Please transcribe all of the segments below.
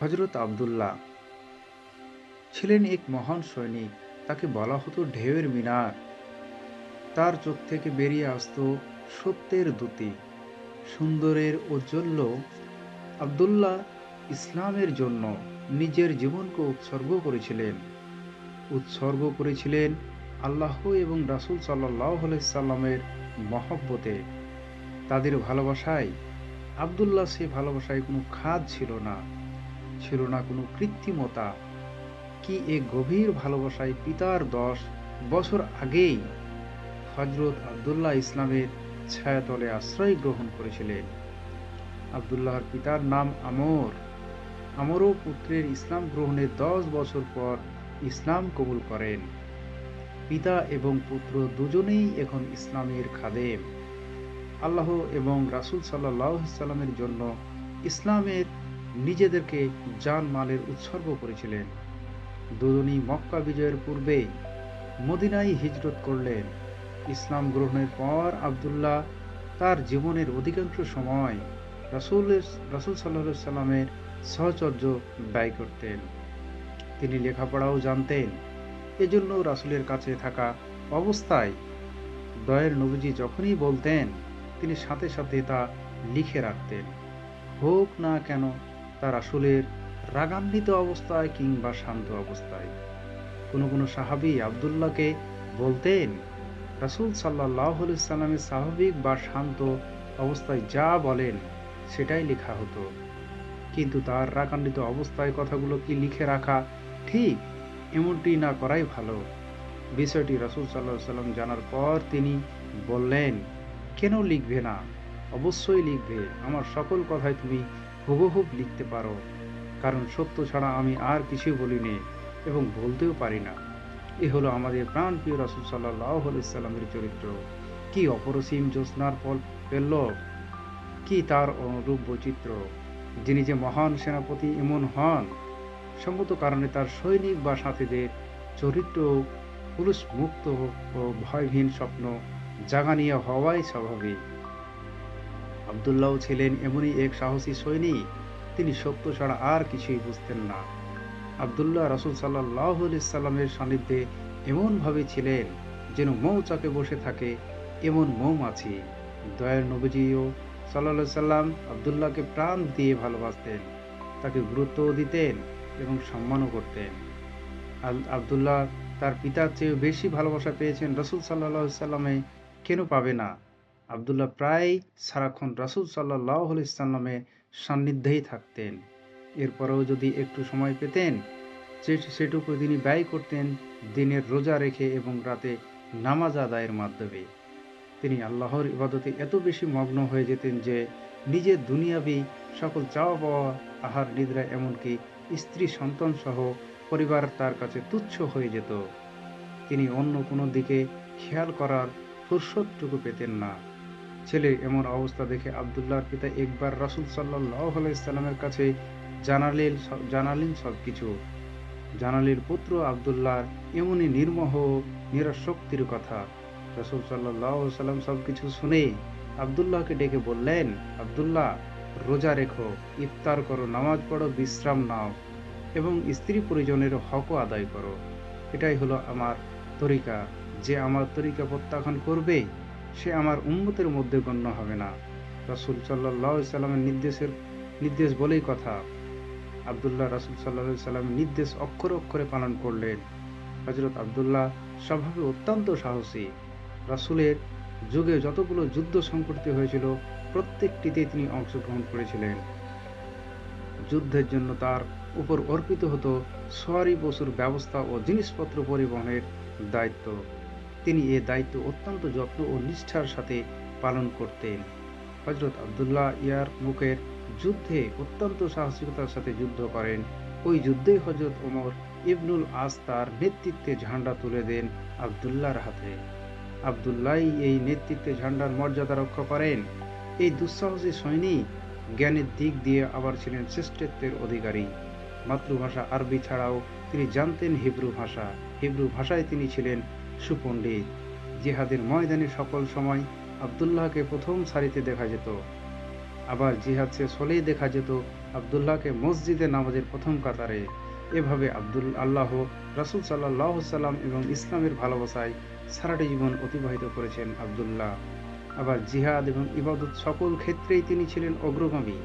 হযরত আব্দুল্লাহ ছিলেন এক মহান সৈনিক। তাকে বলা হতো ঢেউয়ের মিনার। তার চোখ থেকে বেরিয়ে আসতো সত্যের দ্যুতি। সুন্দরের ঔজ্জ্বল্য। আব্দুল্লাহ ইসলামের জন্য নিজের জীবনকে উৎসর্গ করেছিলেন আল্লাহ এবং রাসূল সাল্লাল্লাহু আলাইহি সাল্লামের মহব্বতে। তাদের ভালোবাসায় সে ভালোবাসায় কোনো খাদ ছিল না কোনো কৃত্রিমতা। কি এ গভীর ভালোবাসায় পিতার 10 বছর আগেই হযরত আব্দুল্লাহ ইসলামের ছায়াতলে আশ্রয় গ্রহণ করেছিলেন। আব্দুল্লাহর পিতার নাম আমর। আমরও পুত্রের ইসলাম গ্রহণের 10 বছর পর ইসলাম কবুল করেন। পিতা এবং পুত্র দুজনেই এখন ইসলামের খাদেম। আল্লাহ এবং রাসূল সাল্লাল্লাহু আলাইহি সাল্লামের জন্য ইসলামের নিজেদেরকে জান-মালের উৎসর্গ করেছিলেন। দুজনেই মক্কা বিজয়ের পূর্বে মদিনায় হিজরত করলেন। ইসলাম গ্রহণের পর আব্দুল্লাহ তার জীবনের অধিকাংশ সময় রাসূল সাল্লাল্লাহু আলাইহি সাল্লামের সাহচর্য ব্যয় করতেন। তিনি লেখাপড়াও জানতেন। এজন্য রাসূলের কাছে থাকা অবস্থায় দয়ার নবীজি যখনই বলতেন, তিনি সাথে সাথে তা লিখে রাখতেন। হোক না কেন তা রাসূলের রাগান্বিত অবস্থায় কিংবা শান্ত অবস্থায়। কোনো সাহাবী আব্দুল্লাহকে বলতেন, রাসূল সাল্লাল্লাহু আলাইহি সাল্লামের স্বাভাবিক বা শান্ত অবস্থায় যা বলেন সেটাই লেখা হতো। কিন্তু তার রাগান্বিত অবস্থায় কথাগুলো কি লিখে রাখা ঠিক? এমনটি না করাই ভালো। বিষয়টি রাসূল সাল্লাল্লাহু আলাইহি সাল্লাম জানার পর তিনি বললেন, কেন লিখবে না? অবশ্যই লিখবে। আমার সকল কথাই তুমি হুবহু লিখতে পারো। কারণ সত্য ছাড়া আমি আর কিছুই বলিনি এবং বলতেও পারি না। এ হলো আমাদের প্রাণপ্রিয় রাসূল সাল্লাল্লাহু আলাইহি সাল্লামের চরিত্র। কি অপরিসীম জ্যোৎস্নার পেল্লব, কি তার অনুরূপ বৈচিত্র্য! যিনি যে মহান সেনাপতি এমন হন, সঙ্গত কারণে তার সৈনিক বা সাথীদের চরিত্র পুরুষমুক্ত ও ভয়হীন স্বপ্ন জাগানিয়া হওয়াই স্বাভাবিক। আব্দুল্লাহও ছিলেন এমনই এক সাহসী সৈনিক। তিনি সত্য ছাড়া আর কিছুই বুঝতেন না। আব্দুল্লাহ রাসূল সাল্লাল্লাহু আলাইহি সাল্লামের সান্নিধ্যে এমনভাবে ছিলেন যেন মৌচাকে বসে থাকে এমন মৌমাছি। দয়ার নবীজিও সাল্লাল্লাহু আলাইহি সাল্লাম আব্দুল্লাহকে প্রাণ দিয়ে ভালোবাসতেন, তাকে গুরুত্বও দিতেন এবং সম্মানও করতেন। আব্দুল্লাহ তার পিতার চেয়ে বেশি ভালোবাসা পেয়েছেন রাসূল সাল্লাল্লাহু আলাইহি সাল্লামে, কেন পাবে না? আব্দুল্লাহ প্রায় সারাক্ষণ রাসূল সাল্লাল্লাহু আলাইহি সাল্লামের সান্নিধ্যেই থাকতেন। এরপরেও যদি একটু সময় পেতেন, সেটুকু তিনি ব্যয় করতেন দিনের রোজা রেখে এবং রাতে নামাজ আদায়ের মাধ্যমে। তিনি আল্লাহর ইবাদতে এত বেশি মগ্ন হয়ে যেতেন যে নিজের দুনিয়াবি সকল চাওয়া পাওয়া, আহার নিদ্রা, এমনকি স্ত্রী সন্তান সহ পরিবার তার কাছে তুচ্ছ হয়ে যেত। তিনি অন্য কোনো দিকে খেয়াল করার ফুরসতটুকু পেতেন না। ছেলের এমন অবস্থা দেখে আব্দুল্লাহর পিতা একবার রাসূল সাল্লাল্লাহু আলাইহি সাল্লামের কাছে জানালেন সবকিছু। জানালেন পুত্র আব্দুল্লাহর এমনই নির্মোহ নিরাসক্তির কথা। রাসূল সাল্লাল্লাহু আলাইহি সাল্লাম সবকিছু শুনে আব্দুল্লাহকে ডেকে বললেন, আব্দুল্লাহ, রোজা রেখো, ইফতার করো, নামাজ পড়ো, বিশ্রাম নাও এবং স্ত্রী পরিজনের হকও আদায় করো। এটাই হলো আমার তরিকা। যে আমার তরিকা প্রত্যাখ্যান করবে সে আমার উম্মতের মধ্যে গণ্য হবে না। রাসূল সাল্লাল্লাহু আলাইহি সাল্লামের নির্দেশ বলেই কথা। আব্দুল্লাহ রাসূল সাল্লাল্লাহু আলাইহি সাল্লামের নির্দেশ অক্ষরে অক্ষরে পালন করলেন। হযরত আব্দুল্লাহ স্বভাবে অত্যন্ত সাহসী। রাসূলের যুগে যতগুলো যুদ্ধ সংঘটিত হয়েছিল প্রত্যেকটিতে তিনি অংশগ্রহণ করেছিলেন। যুদ্ধের জন্য তার উপর অর্পিত হতো সওয়ারি পশুর ব্যবস্থা ও জিনিসপত্র পরিবহনের দায়িত্ব। তিনি এ দায়িত্ব অত্যন্ত যত্ন ও নিষ্ঠার সাথে পালন করতেন। হযরত আব্দুল্লাহ ইয়ারমুকের যুদ্ধে অত্যন্ত সাহসিকতার সাথে যুদ্ধ করেন। ওই যুদ্ধে হযরত ওমর ইবনুল আস তার নেতৃত্বে ঝান্ডা তুলে দেন আব্দুল্লাহর হাতে। আব্দুল্লাহই এই নেতৃত্বে ঝান্ডার মর্যাদা রক্ষা করেন। এই দুঃসাহসী সৈনিক জ্ঞানের দিক দিয়ে আবার ছিলেন শ্রেষ্ঠত্বের অধিকারী। মাতৃভাষা আরবি ছাড়াও তিনি জানতেন হিব্রু ভাষা। হিব্রু ভাষায় তিনি ছিলেন সুপণ্ডিত। জিহাদের ময়দানে সকল সময় আব্দুল্লাহকে প্রথম সারিতে দেখা যেত। আবার জিহাদ শেষ হলেই দেখা যেত আবদুল্লাহকে মসজিদে নামাজের প্রথম কাতারে। এভাবে আল্লাহ, রাসূল সাল্লাল্লাহু সাল্লাম এবং ইসলামের ভালোবাসায় সারাটি জীবন অতিবাহিত করেছেন আবদুল্লাহ। আবার জিহাদ এবং ইবাদত সকল ক্ষেত্রেই তিনি ছিলেন অগ্রগামী।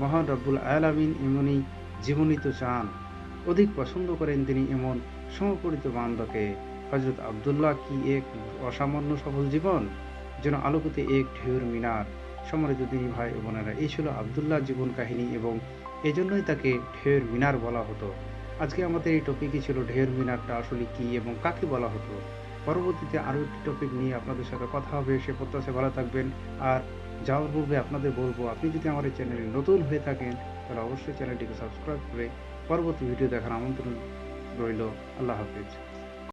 মহান রব্বুল আলামিন এমনই জীবনী তো চান, অধিক পছন্দ করেন তিনি এমন সমপরিত বান্দাকে। হযরত আবদুল্লাহ কি এক অসামান্য সফল জীবন, যেন আলোকিত এক ঢেউর মিনার। সম্মানিত দিনী ভাই ও বোনেরা, এই ছিল আবদুল্লাহর জীবন কাহিনী এবং এজন্যই তাকে ঢেউর মিনার বলা হতো। আজকে আমাদের এই টপিকই ছিল ঢেউর মিনারটা আসলে কি এবং কাকে বলা হতো। পরবর্তীতে আরও একটি টপিক নিয়ে আপনাদের সাথে কথা হবে, সে প্রত্যাশায় ভালো থাকবেন। আর যাওয়ার পূর্বে আপনাদের বলবো, আপনি যদি আমার এই চ্যানেলে নতুন হয়ে থাকেন তাহলে অবশ্যই চ্যানেলটিকে সাবস্ক্রাইব করে পরবর্তী ভিডিও দেখার আমন্ত্রণ রইল। আল্লাহ হাফেজ।